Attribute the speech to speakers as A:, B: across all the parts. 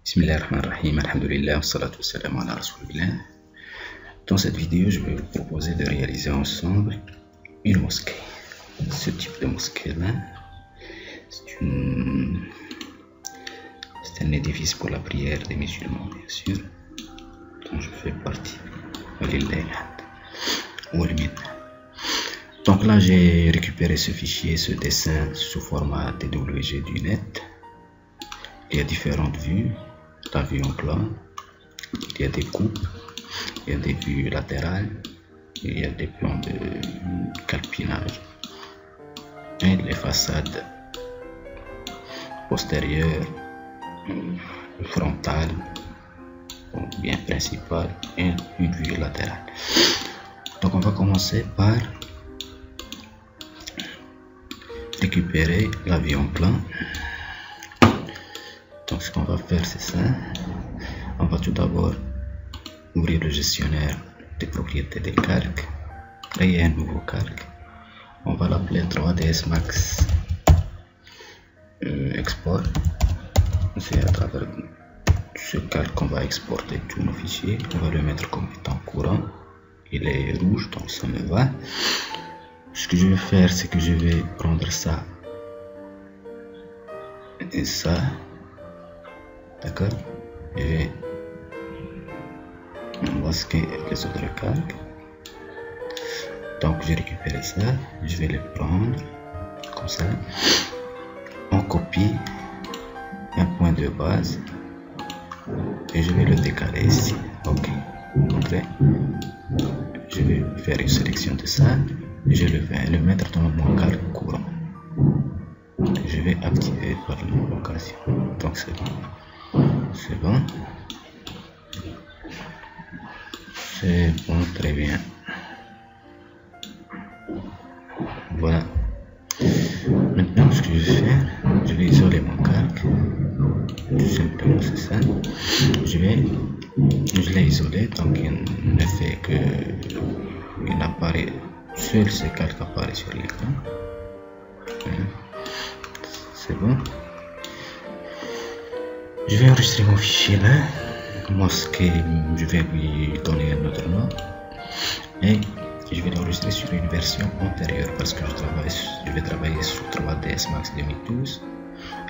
A: Bismillahirrahmanirrahim, alhamdulillah, wassalatu wassalamu ala rasulillah. Dans cette vidéo, je vais vous proposer de réaliser ensemble une mosquée. Ce type de mosquée-là, c'est un édifice pour la prière des musulmans, bien sûr, dont je fais partie. Donc là, j'ai récupéré ce fichier, ce dessin sous format TWG du net. Il y a différentes vues, la vue en plan, il y a des coupes, il y a des vues latérales, il y a des plans de calpinage et les façades postérieures, frontales, bien principales et une vue latérale. Donc on va commencer par récupérer la vue en plan. Donc ce qu'on va faire, c'est ça. On va tout d'abord ouvrir le gestionnaire des propriétés des calques, créer un nouveau calque. On va l'appeler 3ds Max Export. C'est à travers ce calque qu'on va exporter tous nos fichiers. On va le mettre comme étant courant. Il est rouge, donc ça me va. Ce que je vais faire, c'est que je vais prendre ça et ça. D'accord, je vais masquer les autres calques. Donc j'ai récupéré ça, je vais les prendre comme ça. On copie un point de base et je vais le décaler ici. Ok, donc je vais faire une sélection de ça et je vais le mettre dans mon calque courant. Je vais activer par l'invocation. Donc c'est bon. C'est bon. C'est bon, très bien. Voilà. Maintenant, ce que je vais faire, je vais isoler mon calque. Tout simplement, c'est ça. Je l'ai isolé, donc il ne fait que il apparaît, seul ce calque apparaît sur l'écran. C'est bon. Je vais enregistrer mon fichier là, mosquée, je vais lui donner un autre nom et je vais l'enregistrer sur une version antérieure parce que je vais travailler sur 3ds Max 2012.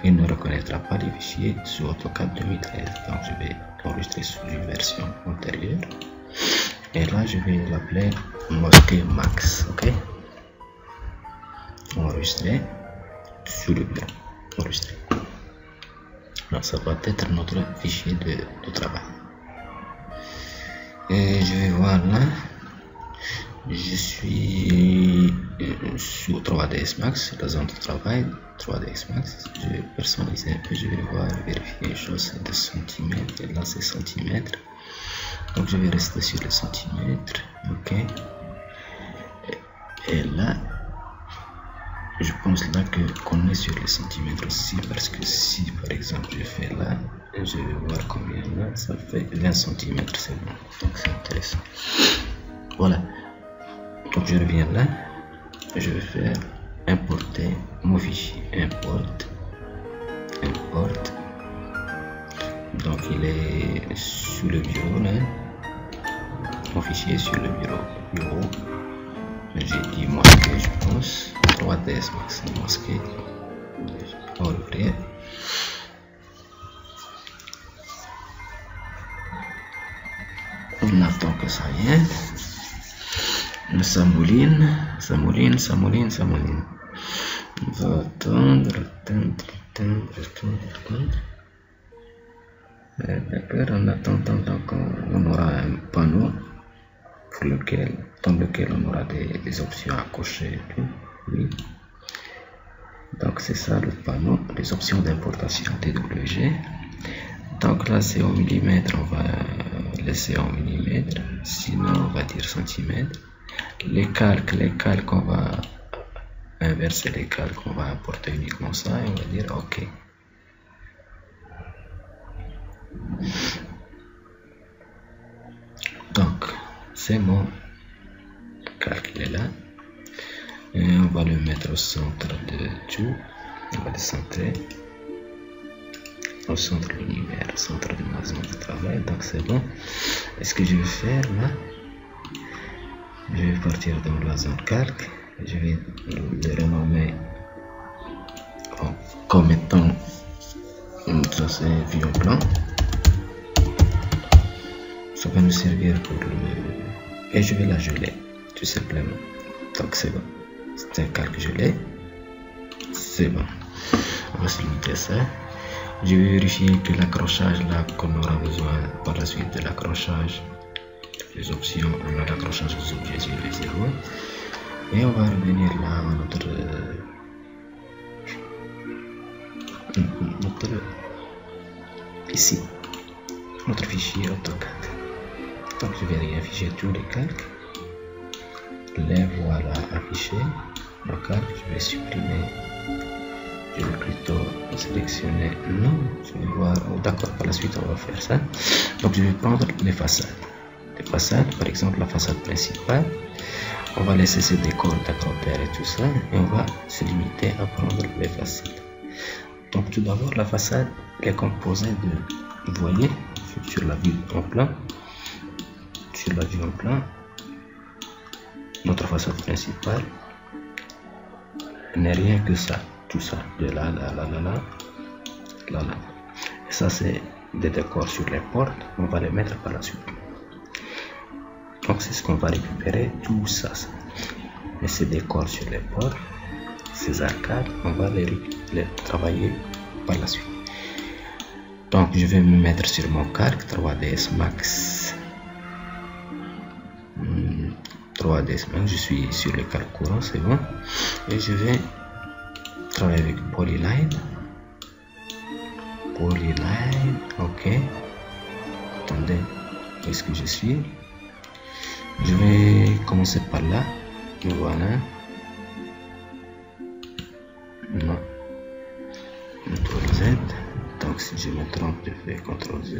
A: Il ne reconnaîtra pas les fichiers sur AutoCAD 2013, donc je vais l'enregistrer sur une version antérieure et là je vais l'appeler mosquée Max. Ok, enregistrer sur le bureau, enregistrer. Alors, ça va être notre fichier de travail. Et je vais voir là, je suis sur 3ds Max, la zone de travail 3ds Max. Je vais personnaliser un peu, je vais voir, vérifier les choses de centimètres. Et là c'est centimètres, donc je vais rester sur les centimètres. Ok, et là je pense là qu'on est sur les centimètres aussi, parce que si par exemple je fais là, je vais voir combien là, ça fait 20 cm, c'est bon, donc c'est intéressant. Voilà, donc je reviens là, je vais faire importer mon fichier, import, donc il est sur le bureau là, mon fichier est sur le bureau. J'ai dit mosquée, je pense, 3ds Max mosquée. On va ouvrir. On attend que ça vienne. Ça mouline. On va attendre. D'accord, en attendant qu'on aura un panneau dans lequel on aura des options à cocher et tout. Oui. Donc c'est ça le panneau, les options d'importation TWG. Donc là c'est en millimètres, on va laisser en millimètres, sinon on va dire centimètres. Les calques on va inverser les calques, on va importer uniquement ça et on va dire ok. Donc c'est mon calque, il est là. Et on va le mettre au centre de tout. On va le centrer. au centre de l'univers, au centre de ma zone de travail. Donc c'est bon. Et ce que je vais faire là, je vais partir dans la zone calque. Je vais le renommer comme étant un tracé vue en plan. Ça va nous servir pour le... Et je vais la geler, tout simplement. Donc c'est bon. C'est un calque gelé. C'est bon. On va se limiter à ça. Je vais vérifier que l'accrochage là qu'on aura besoin par la suite de l'accrochage. Les options, on a l'accrochage des objets 0 et 0. Et on va revenir là à notre ici, notre fichier AutoCAD. Donc je vais réafficher tous les calques. Les voilà affichés. Le calque, je vais supprimer. Je vais plutôt sélectionner non. Je vais voir. D'accord, par la suite on va faire ça. Donc je vais prendre les façades. Les façades, par exemple la façade principale. On va laisser ce décor d'acropère et tout ça, et on va se limiter à prendre les façades. Donc tout d'abord, la façade est composée de, vous voyez, sur la vue en plan, notre façade principale n'est rien que ça, tout ça, de là, là. Et ça c'est des décors sur les portes, on va les mettre par la suite. Donc c'est ce qu'on va récupérer, tout ça. Et ces décors sur les portes, ces arcades, on va les travailler par la suite. Donc je vais me mettre sur mon calque 3ds Max. 3ds Max, je suis sur le calque courant, c'est bon. Et je vais travailler avec Polyline. Polyline, ok. Attendez, où est-ce que je suis? Je vais commencer par là. Voilà. Non. CTRL Z. Donc si je me trompe, je fais CTRL Z.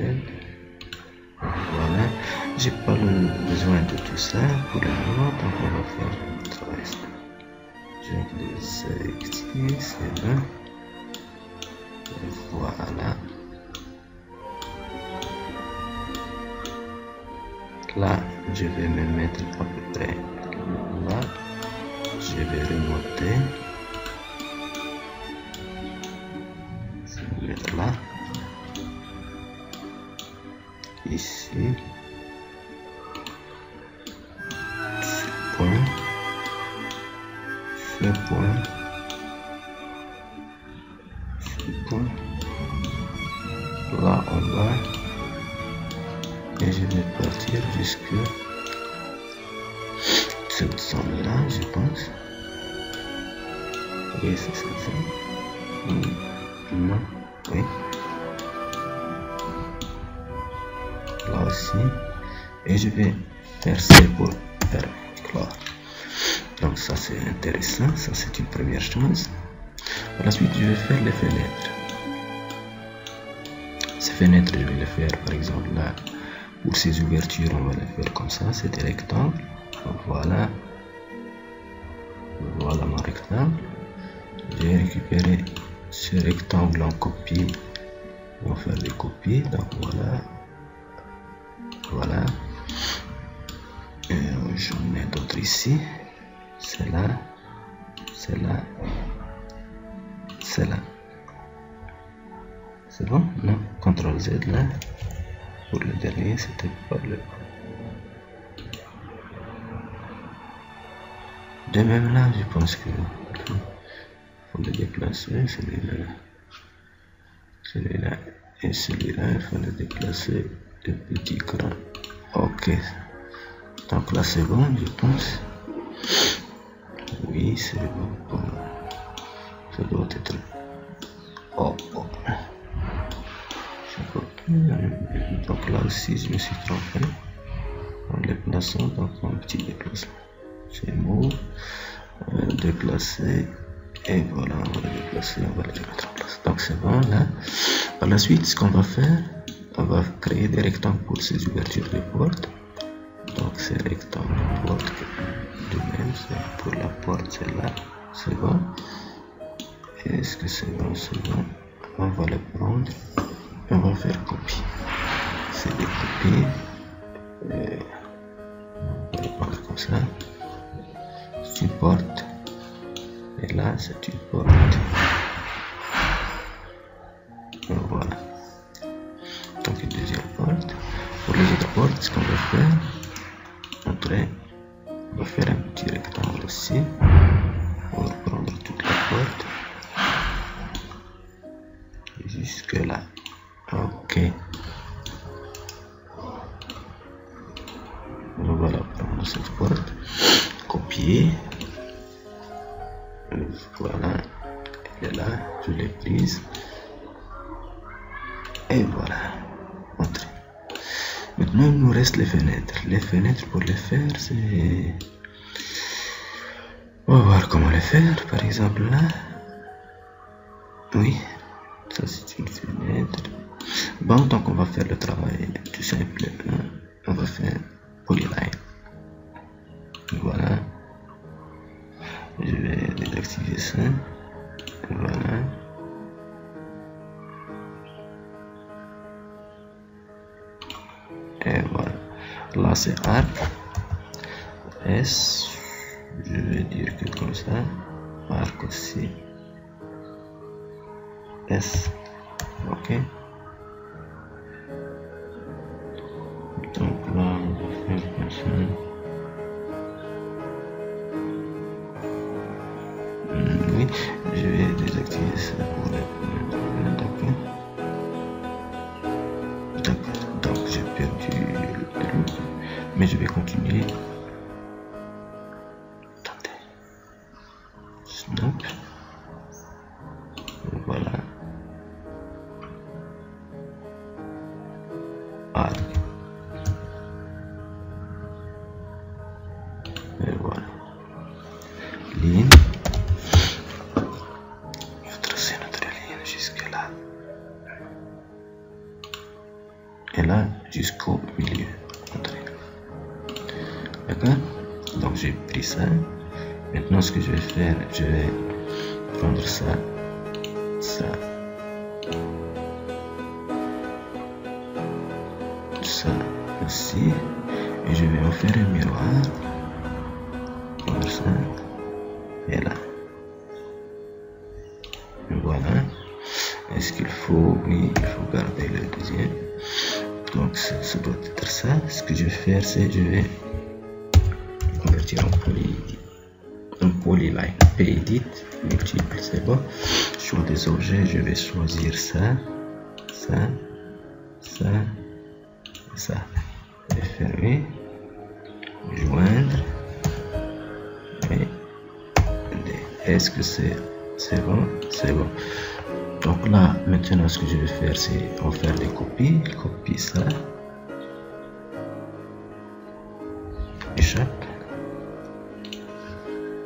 A: Voilà. J'ai pas besoin de tout ça pour le moment. Donc on va faire le travail. Je vais le sélectionner. C'est là. Voilà. Là, je vais me mettre à peu près là. Je vais remonter. Je vais me mettre là. Ici. Ce point. Ce point. Ce point. Là, en bas. Et je vais partir jusque cette zone là, je pense. Oui, c'est cette zone. Non, oui. Là aussi. Et je vais percer pour faire clore. Donc ça c'est intéressant, ça c'est une première chose. Par la suite, je vais faire les fenêtres. Ces fenêtres, je vais les faire par exemple là. Pour ces ouvertures, on va les faire comme ça, c'est des rectangles. Donc voilà. Voilà mon rectangle. J'ai récupéré ce rectangle en copie. On va faire des copies. Donc voilà. Voilà. J'en ai d'autres ici. C'est là. C'est là. C'est là. C'est bon? Non. CTRL Z là. Pour le dernier, c'était pas le... De même là, je pense que faut le déplacer, celui-là et celui-là, il faut le déplacer de petit cran. Ok, donc là c'est bon, je pense. Oui, c'est bon. Ça doit être... Oh. Donc là aussi je me suis trompé en déplaçant, donc un petit déplacement, c'est move, déplacer, et voilà, on va le déplacer, on va le mettre en place. Donc c'est bon là. Par la suite, ce qu'on va faire, on va créer des rectangles pour ces ouvertures de porte. Donc ces rectangles de porte, de même, c'est pour la porte, celle-là, c'est bon. Est-ce que c'est bon? C'est bon. On va le prendre. on va faire copie. C'est des copies. On va prendre comme ça. C'est une porte. Et là, c'est une porte. Voilà. Donc une deuxième porte. Pour les autres portes, ce qu'on va faire, on va faire un petit rectangle aussi. On va prendre toute la porte jusque là. Ok. Voilà, prendre cette porte, copier. Voilà, elle est là, je l'ai prise. Et voilà, entrer. Maintenant, il nous reste les fenêtres. Les fenêtres, pour les faire, c'est... On va voir comment les faire. Par exemple, là. Oui, ça c'est une fenêtre. Bon, donc on va faire le travail tout simple. On va faire polyline. Voilà. Je vais désactiver ça. Voilà. Et voilà. Là c'est arc. S. Je vais dire que comme ça. Arc aussi. S. Ok. Donc là on va faire comme ça. Oui, je vais désactiver ça pour le moment. D'accord. Donc j'ai perdu le truc, mais je vais continuer. Attendez. Snap. Voilà. Arc. Et voilà. Ligne. Et là jusqu'au milieu. D'accord? Donc j'ai pris ça. Maintenant ce que je vais faire, je vais prendre ça, ça, ça aussi, et je vais en faire un miroir. Prendre ça et là. Voilà. Est-ce qu'il faut? Oui, il faut garder le deuxième. Donc ça doit être ça. Ce que je vais faire, c'est je vais convertir en polyline. P-edit, multiple, c'est bon. Choix des objets, je vais choisir ça, ça, ça, ça. Je vais fermer, joindre. Et est-ce que c'est bon? C'est bon. Donc là, maintenant, ce que je vais faire, c'est en faire des copies. Copie ça. Échappe.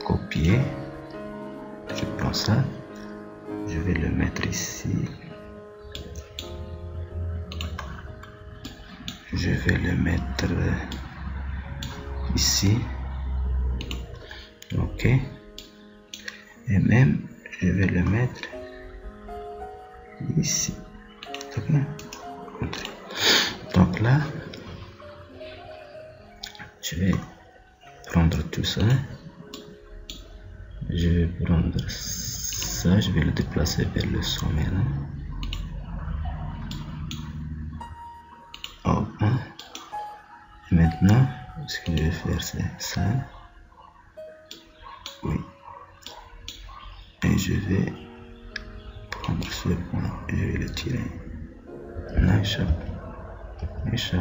A: Copier. Je prends ça. Je vais le mettre ici. Je vais le mettre ici. Ok. Et même, je vais le mettre ici. Donc là, je vais prendre tout ça. Je vais prendre ça, je vais le déplacer vers le sommet là. Oh, hein. Maintenant, ce que je vais faire, c'est ça. Oui. Et je vais prendre ce point, je vais le tirer. Là, échappe. Je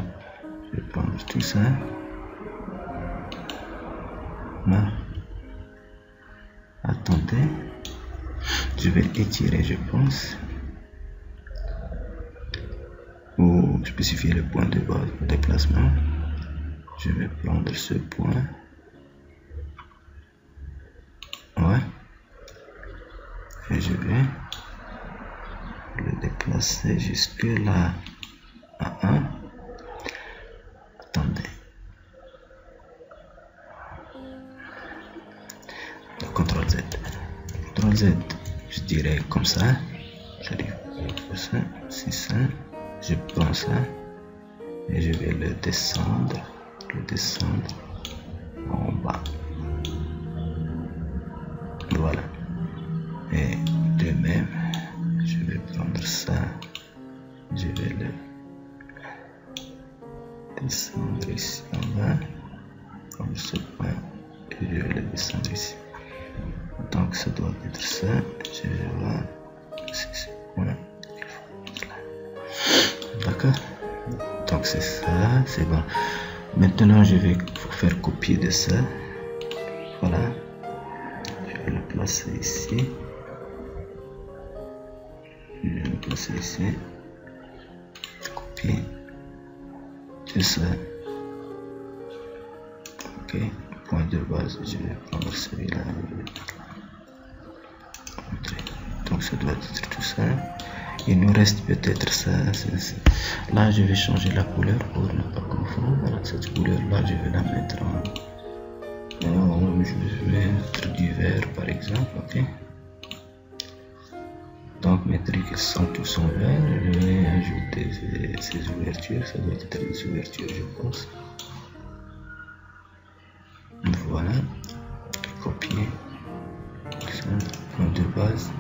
A: vais prendre tout ça. Là. Attendez. Je vais étirer, je pense. Ou spécifier le point de déplacement. Je vais prendre ce point. Ouais. Et je vais le déplacer jusque là. Attendez. CTRL Z. CTRL Z. Je dirais comme ça. J'arrive à faire ça. C'est ça. je prends ça et je vais le descendre en bas. Voilà. Et de même, je vais prendre ça, je vais le descendre ici en bas, comme ce point, et je vais le descendre ici. Donc ça doit être ça, je vais voir si c'est ce point. D'accord? Donc c'est ça, c'est bon. Maintenant je vais faire copier de ça. Voilà. Je vais le placer ici. Je vais le placer ici. Copier. C'est ça. Ok. Point de base, je vais prendre celui-là. Donc ça doit être tout ça. Il nous reste peut-être ça. Là, je vais changer la couleur pour ne pas confondre. Voilà, cette couleur-là, je vais la mettre en... je vais mettre du vert, par exemple. Ok. Donc, mes trucs sont tous en vert. Je vais ajouter ces ouvertures. Ça doit être des ouvertures, je pense. Voilà. Copier. Point de base.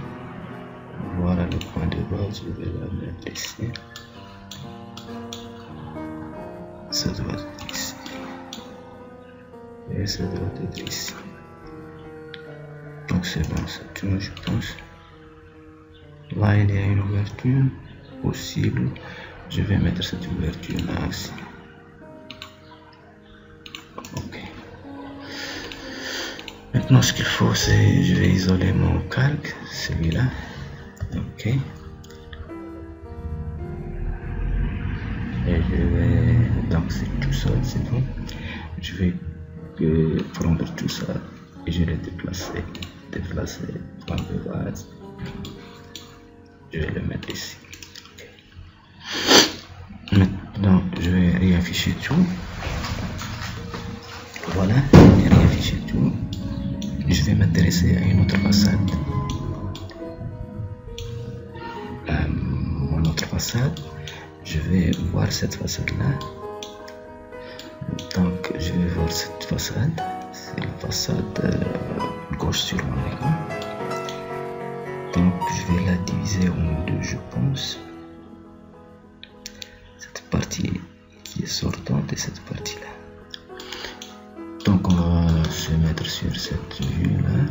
A: Voilà le point de base, je vais la mettre ici. Ça doit être ici. Et ça doit être ici. Donc c'est bon, c'est tout, je pense. Là, il y a une ouverture possible. Je vais mettre cette ouverture là aussi. Ok. Maintenant, ce qu'il faut, c'est je vais isoler mon calque, celui-là. Ok. Et je vais, donc c'est tout ça, c'est bon. Je vais prendre tout ça et je vais le déplacer, point de base. Je vais le mettre ici. Maintenant, je vais réafficher tout. Voilà, j'ai réaffiché tout. Je vais m'intéresser à une autre façade. Façade, je vais voir cette façade là. Donc je vais voir cette façade, c'est la façade gauche sur mon écran. Donc je vais la diviser en deux, je pense. Cette partie qui est sortante et cette partie là. Donc on va se mettre sur cette vue là.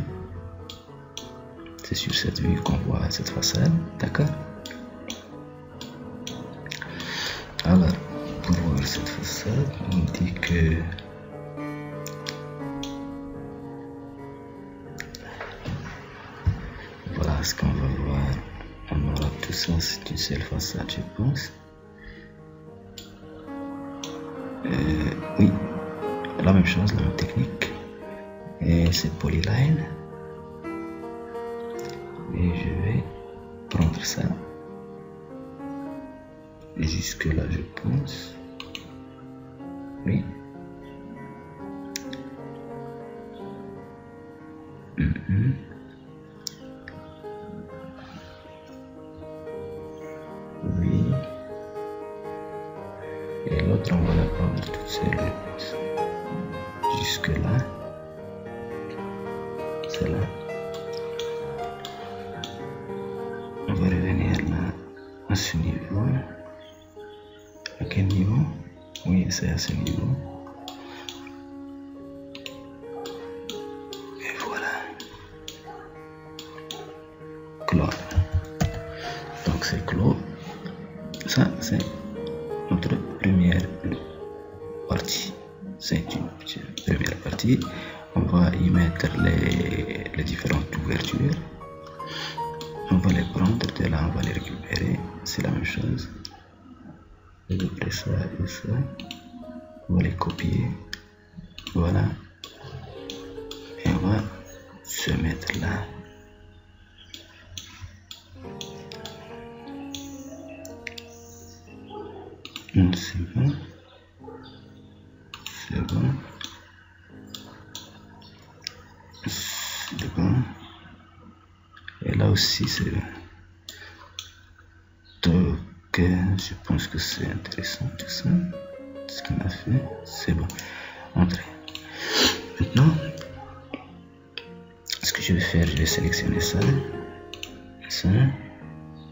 A: C'est sur cette vue qu'on voit cette façade, d'accord? Alors, pour voir cette façade, on dit que voilà ce qu'on va voir. On aura tout ça, c'est une seule façade, je pense. Oui, la même chose, la même technique. Et c'est polyline. Et je vais prendre ça. Jusque là, je pense. Oui. Oui. Et l'autre, on va la prendre toute seule, je pense. Jusque là. C'est là. On va revenir là, à ce niveau. À quel niveau? Oui, c'est à ce niveau. Et voilà. Clos. Donc c'est clos. Ça, c'est notre première partie. C'est une première partie. On va y mettre les différentes ouvertures. On va les prendre de là, on va les récupérer. C'est la même chose. Et après ça et ça, on va les copier. Voilà. Et on va se mettre là. C'est bon. C'est bon. C'est bon. Et là aussi c'est bon. Donc que je pense que c'est intéressant tout ça. Ce qu'on a fait, c'est bon. Entrer. Maintenant, ce que je vais faire, je vais sélectionner ça, ça,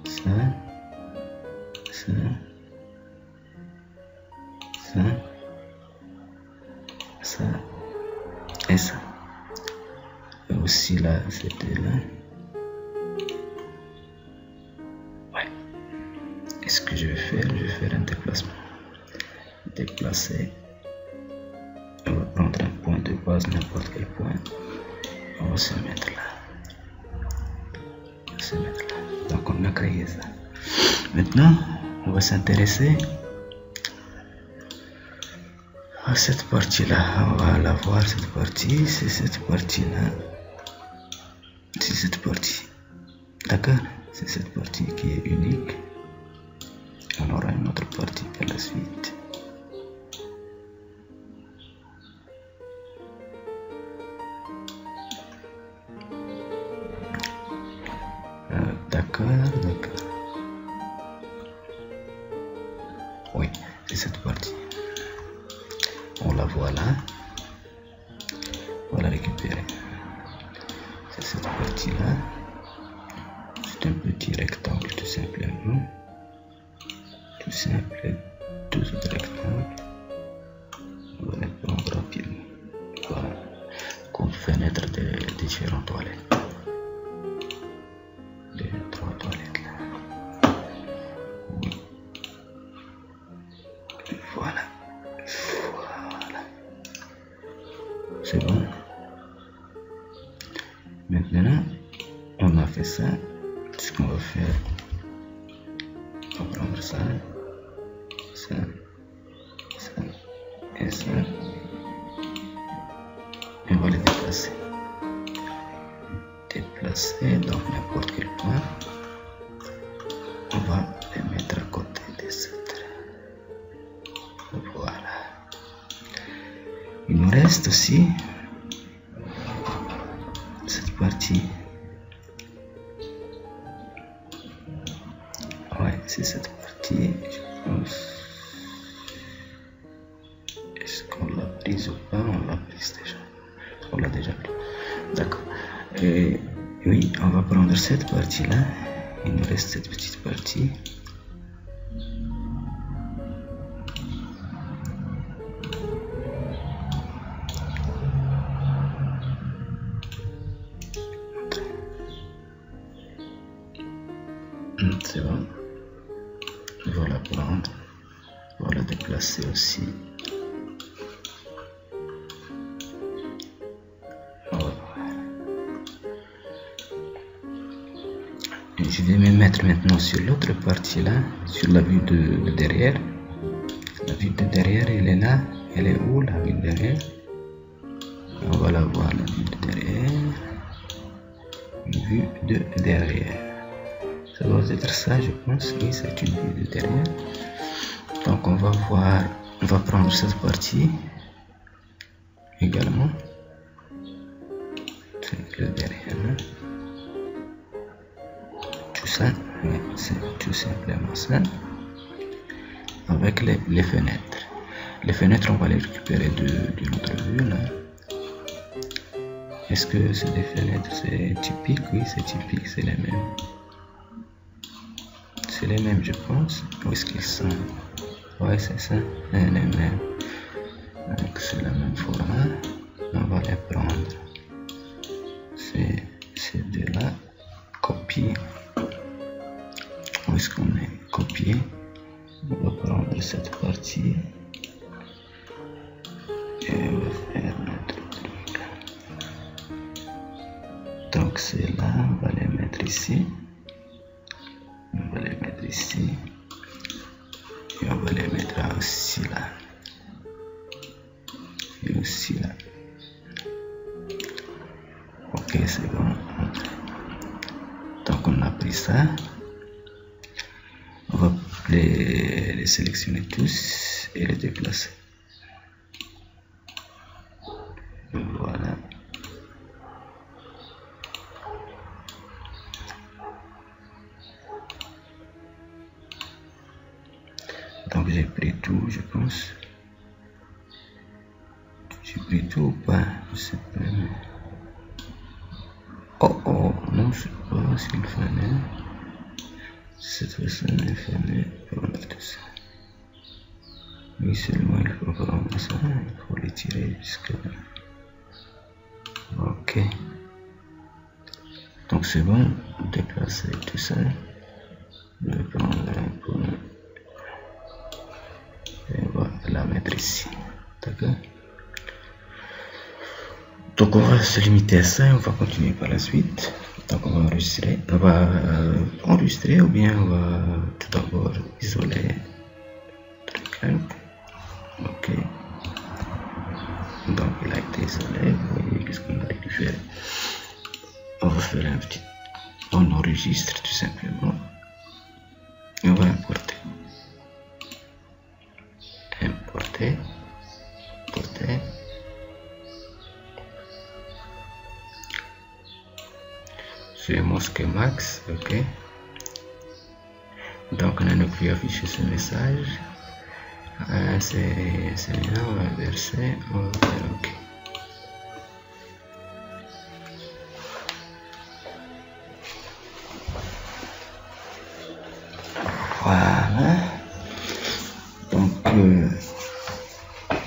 A: ça, ça, ça, ça et ça. Et aussi là, c'était là. Ouais. Et ce que je vais faire un déplacement. Déplacer. On va prendre un point de base, n'importe quel point. On va se mettre là. On va se mettre là. Donc on a créé ça. Maintenant, on va s'intéresser à cette partie-là. On va la voir, cette partie. C'est cette partie-là. C'est cette partie. D'accord? C'est cette partie qui est unique. On aura une autre partie par la suite. D'accord. Oui, c'est cette partie. On la voit là. On va la récupérer. C'est cette partie-là. C'est un petit rectangle tout simplement. Tout simple. Deux autres rectangles. On va les prendre rapidement. Voilà. Comme fenêtre de différentes toilettes. Trois toilettes là. Oui. Voilà. C'est bon. Maintenant, on a fait ça. Ce qu'on va faire, on va prendre ça, ça, ça et ça. Et on va les déplacer. Déplacer dans n'importe quel point. On va les mettre à côté des autres. Voilà. Il nous reste aussi cette partie. Ouais, c'est cette partie, je pense. Est-ce qu'on l'a prise ou pas? On l'a prise déjà. On l'a déjà pris. D'accord. Et oui, on va prendre cette partie-là. Il nous reste cette petite partie. C'est bon. On va la prendre. On va la déplacer aussi. Je vais me mettre maintenant sur l'autre partie là, sur la vue de derrière. La vue de derrière, elle est là. Elle est où la vue de derrière? On va la voir, la vue de derrière. Vue de derrière. Ça doit être ça, je pense. Oui, c'est une vue de derrière. Donc on va voir, on va prendre cette partie également. C'est le derrière. Tout ça, c'est tout simplement ça. Avec les fenêtres. Les fenêtres, on va les récupérer de notre vue là. Est-ce que c'est des fenêtres? C'est typique? Oui, c'est typique, c'est les mêmes. C'est les mêmes, je pense. Où est-ce qu'ils sont? Ouais, c'est ça, c'est les mêmes. Donc, c'est le même format. On va les prendre. C'est ces deux-là. Copier. Où est-ce qu'on est? Copier. On va prendre cette partie. Et on va faire notre truc. Donc, c'est là. On va les mettre ici. On va les mettre ici. Et on va les mettre aussi là. Et aussi là. Ok, c'est bon. Donc on a pris ça. On va les sélectionner tous et les déplacer. Voilà. pense. J'ai pris tout ou pas? Je sais pas. Oh oh, non, je sais pas s'il fallait. Cette façon, il fallait prendre tout ça. Oui, seulement il faut prendre ça, il faut les tirer jusque là. Ok. Donc c'est bon, déplacer tout ça. Je vais prendre un peu et on va la mettre ici. D'accord? Donc on va se limiter à ça et on va continuer par la suite. Donc on va enregistrer. On va enregistrer ou bien on va tout d'abord isoler le truc. Ok. Donc il a été isolé. Vous voyez qu'est-ce qu'on a récupéré. On va faire un petit. On enregistre tout simplement. Et on va importer. Importer. Importer. C'est Mosquée Max, ok. Donc on a nous pu afficher ce message. C'est bien, on va inverser, on va faire ok. Voilà. Donc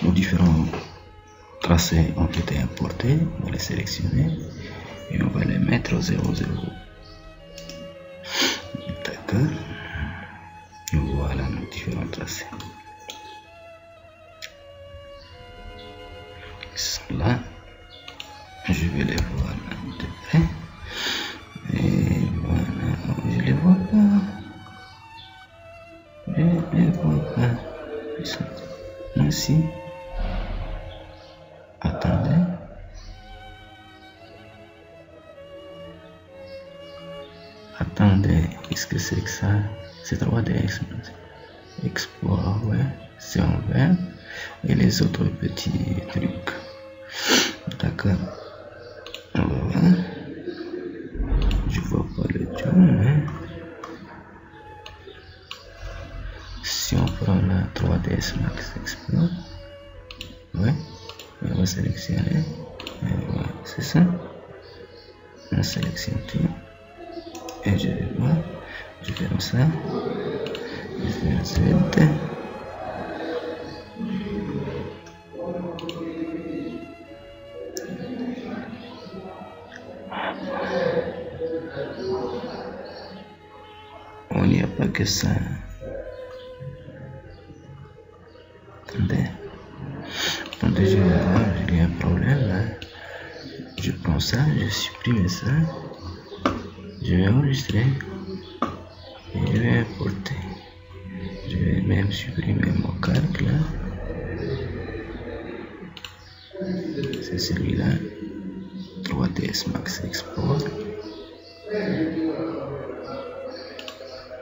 A: nos différents tracés ont été importés, on va les sélectionner et on va les mettre au 0,0. D'accord. Voilà nos différents tracés. Ils sont là. Je vais les voir là de près. Et voilà, je les vois pas. Je les vois pas. Ils sont ici. Attendez. Attendez, qu'est-ce que c'est que ça? C'est 3D Export, ouais, c'est en vert. Et les autres petits trucs. D'accord. Voilà. Je vois pas le tout, mais si on prend la 3ds Max Export, ouais, on va sélectionner. Et voilà, c'est ça. On sélectionne tout. Et je vais voir. Je ferme ça. Je ferme Z. On n'y a pas que ça. Attendez. Attendez, je vais voir, il y a un problème là. Je prends ça, je supprime ça. Je vais enregistrer. Et je vais importer. Je vais même supprimer mon calque là. C'est celui-là. 3ds Max Export.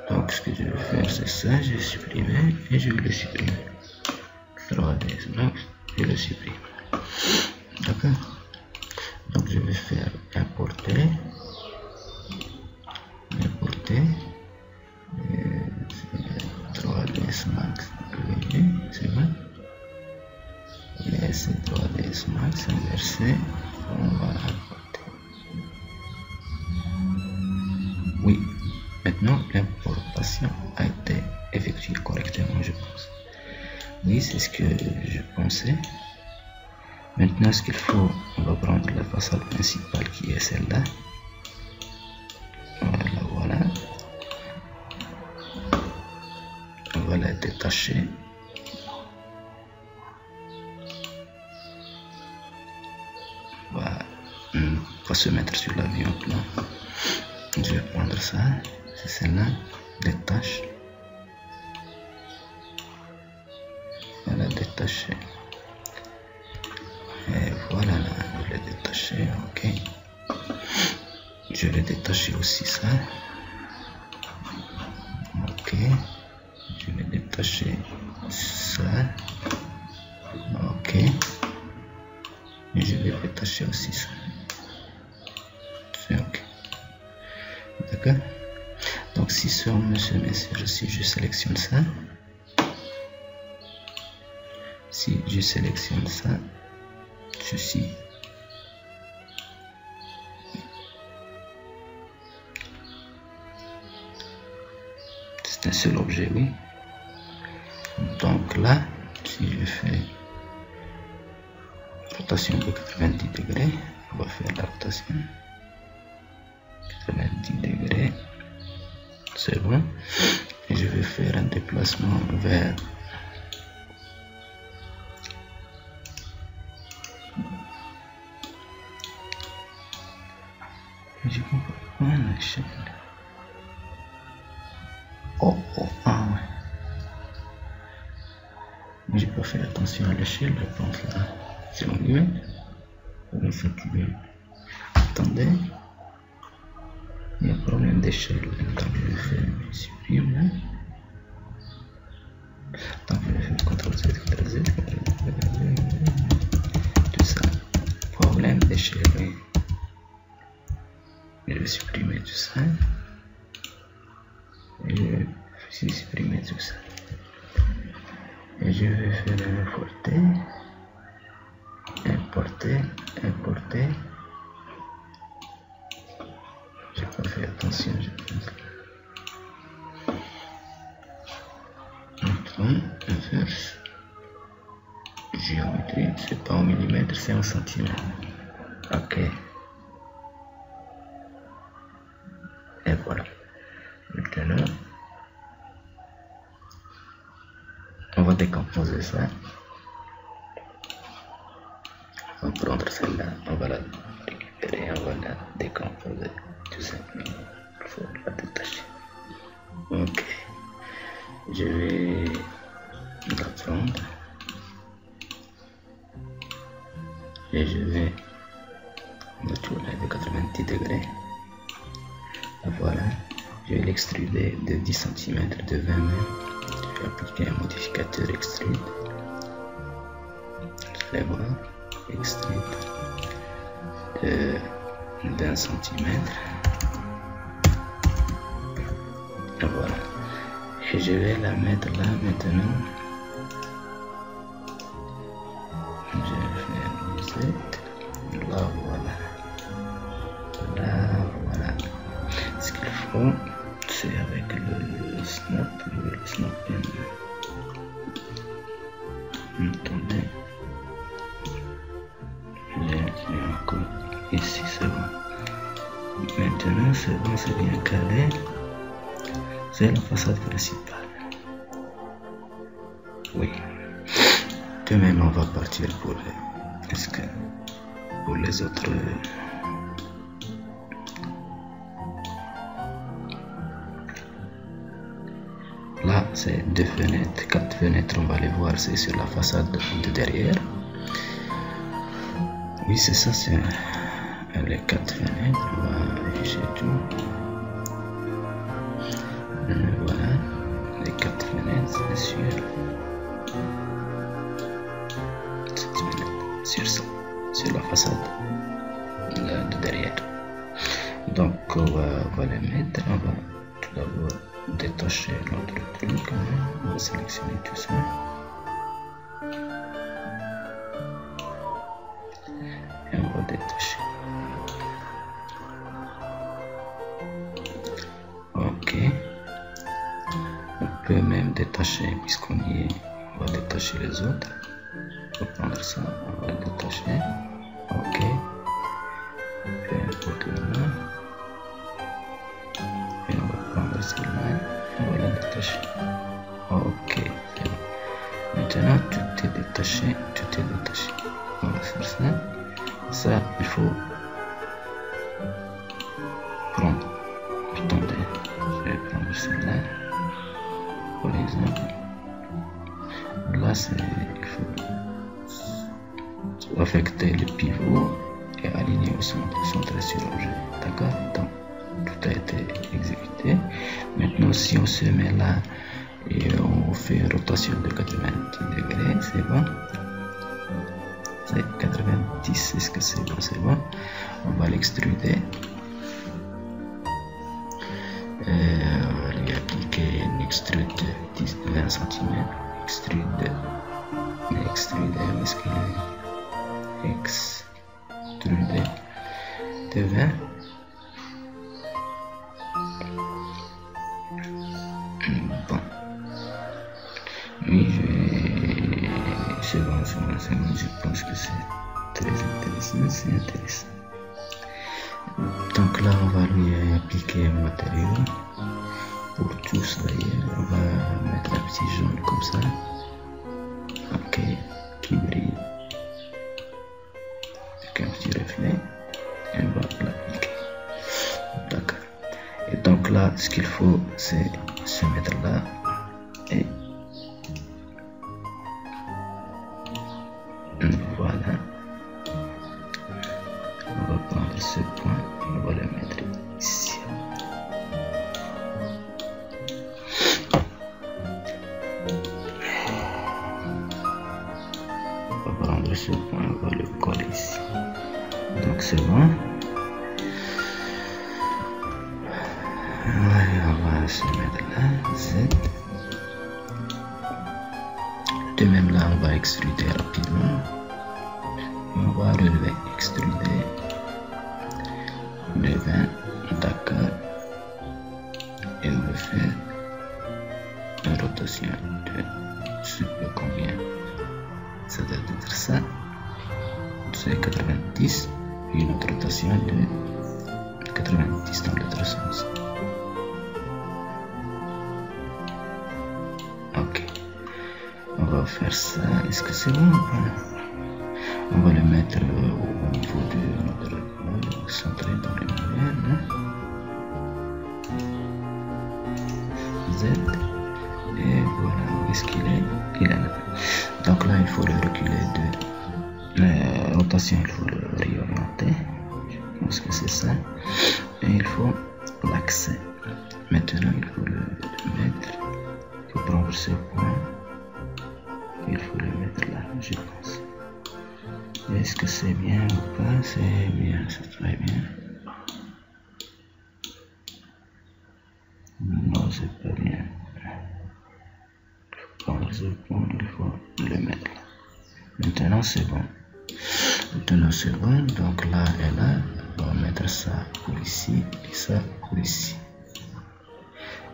A: Donc ce que je vais faire c'est ça, je vais supprimer et je vais le supprimer. 3ds Max, je le supprime. D'accord. Donc je vais faire importer. Importer. 3ds Max. C'est bon. Et c'est 3ds Max inversé. On va importer. Oui. Maintenant, l'importation a été effectuée correctement, je pense. Oui, c'est ce que je pensais. Maintenant, ce qu'il faut, on va prendre la façade principale qui est celle-là. Voilà, voilà. On va la détacher. Voilà. On va se mettre sur l'avion plan. Je vais prendre ça. C'est celle-là. Détache. Voilà, détacher. Et voilà, là, je l'ai détaché, ok. Je vais détacher aussi ça. Ok. Je vais détacher ça. Ok. Et je vais détacher aussi ça. C'est ok. D'accord. Donc si sur ce message, si je sélectionne ça. si je sélectionne ça, ceci, c'est un seul objet, oui. Donc là, si je fais rotation de 90 degrés, on va faire la rotation 90 degrés, c'est bon. Et je vais faire un déplacement vers je comprends pas l'échelle. Oh, ah ouais. Mais j'ai pas fait attention à l'échelle, je pense là. C'est mon mieux. Attendez. Il y a un problème d'échelle. Donc je vais faire supprimer. Donc je vais faire CTRL-Z, CTRL-Z, CTRL-Z, tout ça. Problème d'échelle, oui. Je vais supprimer tout ça. Et je vais supprimer tout ça. Et je vais faire importer, importer, importer. J'ai pas fait attention, je pense. Maintenant, inverse. Géométrie, c'est pas en millimètres, c'est en centimètres. Ok. Et voilà. Maintenant, on va décomposer ça. On va prendre celle-là, on va la récupérer, on va la décomposer. Tout simplement, il faut la détacher. Ok. Je vais la prendre. Et je vais la tourner de 90 degrés. Voilà. Je vais l'extruder de 10 cm, de 20 mm. Je vais appliquer un modificateur extrude. Vous allez voir, extrude de 20 cm. Voilà. Et je vais la mettre là maintenant. Je vais faire Z. Là voilà. Là voilà. Ce qu'il faut, c'est avec le snap, le snap pen. Attendez. J'ai encore ici, c'est bon. Maintenant, c'est bon, c'est bien calé. C'est la façade principale. Oui. De même, on va partir pour les autres. Là, c'est 2 fenêtres, 4 fenêtres, on va les voir, c'est sur la façade de derrière. Oui, c'est ça, c'est les 4 fenêtres. On va afficher tout. Voilà, les 4 fenêtres, c'est sûr. Cette fenêtre, sur ça, sur la façade de derrière. Donc, on va les mettre, on va tout d'abord détacher notre truc, on va sélectionner tout ça. Et on va détacher. Ok. On peut même détacher, puisqu'on y est, on va détacher les autres. On va prendre ça, on va le détacher. Ok. Et importer là. Et on va prendre celle-là. On va la détacher. Ok. Maintenant, tout est détaché. Tout est détaché. On va faire ça. Ça, il faut prendre. Attendez. Je vais prendre celle-là. Par exemple. Là, il faut affecter le pivot et aligner au centre, centré sur l'objet. D'accord? Donc, tout a été exécuté. Maintenant, si on se met là et on fait une rotation de 90 degrés, c'est bon. C'est 90, est-ce que c'est bon? C'est bon. On va l'extruder. On va lui appliquer une extrude de 20 cm. Extrude extruder, où est-ce qu'il est? Extruder devant. Bon, oui, c'est bon, je pense que c'est très intéressant, c'est intéressant. Donc là, on va lui appliquer un matériau pour tous d'ailleurs. On va mettre un petit jaune comme ça, ok, qui brille avec un petit reflet, et on va l'appliquer. D'accord. Et donc là, ce qu'il faut, c'est se mettre là et voilà. On va prendre ce point et on va le mettre ici. On va prendre ce point, on va le coller ici. Donc c'est bon. On va se mettre là, Z. De même là, on va extruder rapidement. On va relever, extruder. Le 20, d'accord. Et on va faire une rotation de je sais pas combien. Ça doit être ça. C'est 90. Et une autre rotation de 90 dans l'autre sens. Ok. On va faire ça. Est-ce que c'est bon? On va le mettre au niveau de notre centré dans le moyen. Z. Et voilà, où est-ce qu'il est? Il est là. Donc là, il faut le reculer de la rotation, il faut le réorienter. Je pense que c'est ça. Et il faut l'axer. Maintenant, il faut le mettre. Il faut prendre ce point. Il faut le mettre là, je pense. Est-ce que c'est bien ou pas? C'est bien, c'est très bien. Non, c'est pas bien. Il faut prendre ce point, il faut le mettre là. Maintenant, c'est bon. Maintenant, c'est bon. Donc là et là, on va mettre ça pour ici et ça pour ici.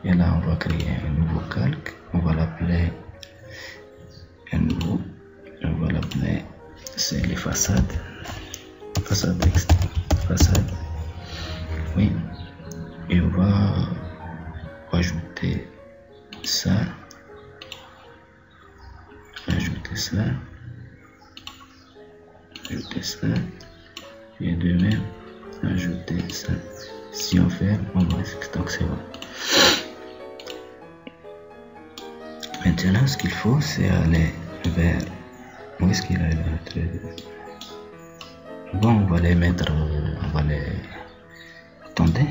A: Et là, on va créer un nouveau calque. On va l'appeler un nouveau. On va l'appeler, c'est les façades. Façade externe. Façade. Oui. Et on va ajouter ça. Ajouter ça. Ajouter ça. Et de même, ajouter ça. Si on ferme, on va donc c'est bon. Maintenant, ce qu'il faut, c'est aller vers. Où est-ce qu'il a notre. Bon, on va les mettre. On va les. Attendez.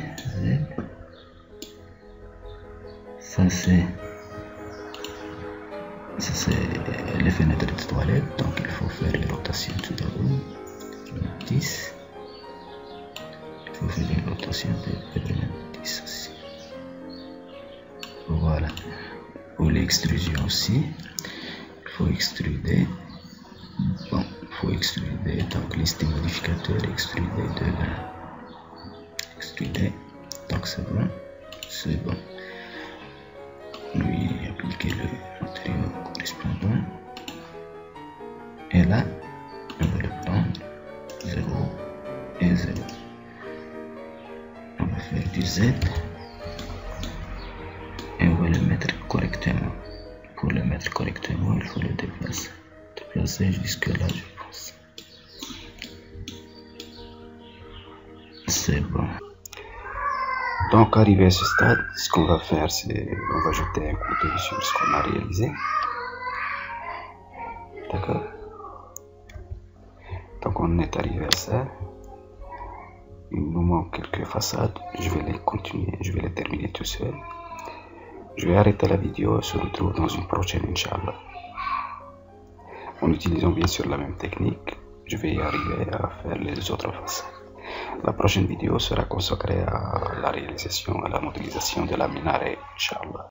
A: Ça, c'est. Ça, c'est les fenêtres de toilette. Donc, il faut faire une rotation tout d'abord. 10. Il faut faire une rotation de 90 aussi. Voilà. Pour l'extrusion aussi, il faut extruder. Bon, il faut extruder. Donc, liste modificateur, extruder de 20. Extruder. Donc, c'est bon. C'est bon. Lui appliquer le matériau correspondant. Et là, on va le prendre 0 et 0. On va faire du Z. Et on va le mettre correctement. Pour le mettre correctement, il faut le déplacer. Déplacer jusque là, je pense. C'est bon. Donc, arrivé à ce stade, ce qu'on va faire, c'est on va jeter un coup d'œil sur ce qu'on a réalisé. D'accord. Donc, on est arrivé à ça. Il nous manque quelques façades. Je vais les continuer, je vais les terminer tout seul. Je vais arrêter la vidéo et se retrouve dans une prochaine, Inch'Allah. En utilisant bien sûr la même technique, je vais y arriver à faire les autres façades. La prochaine vidéo sera consacrée à la réalisation, à la modélisation de la minaret, Inch'Allah.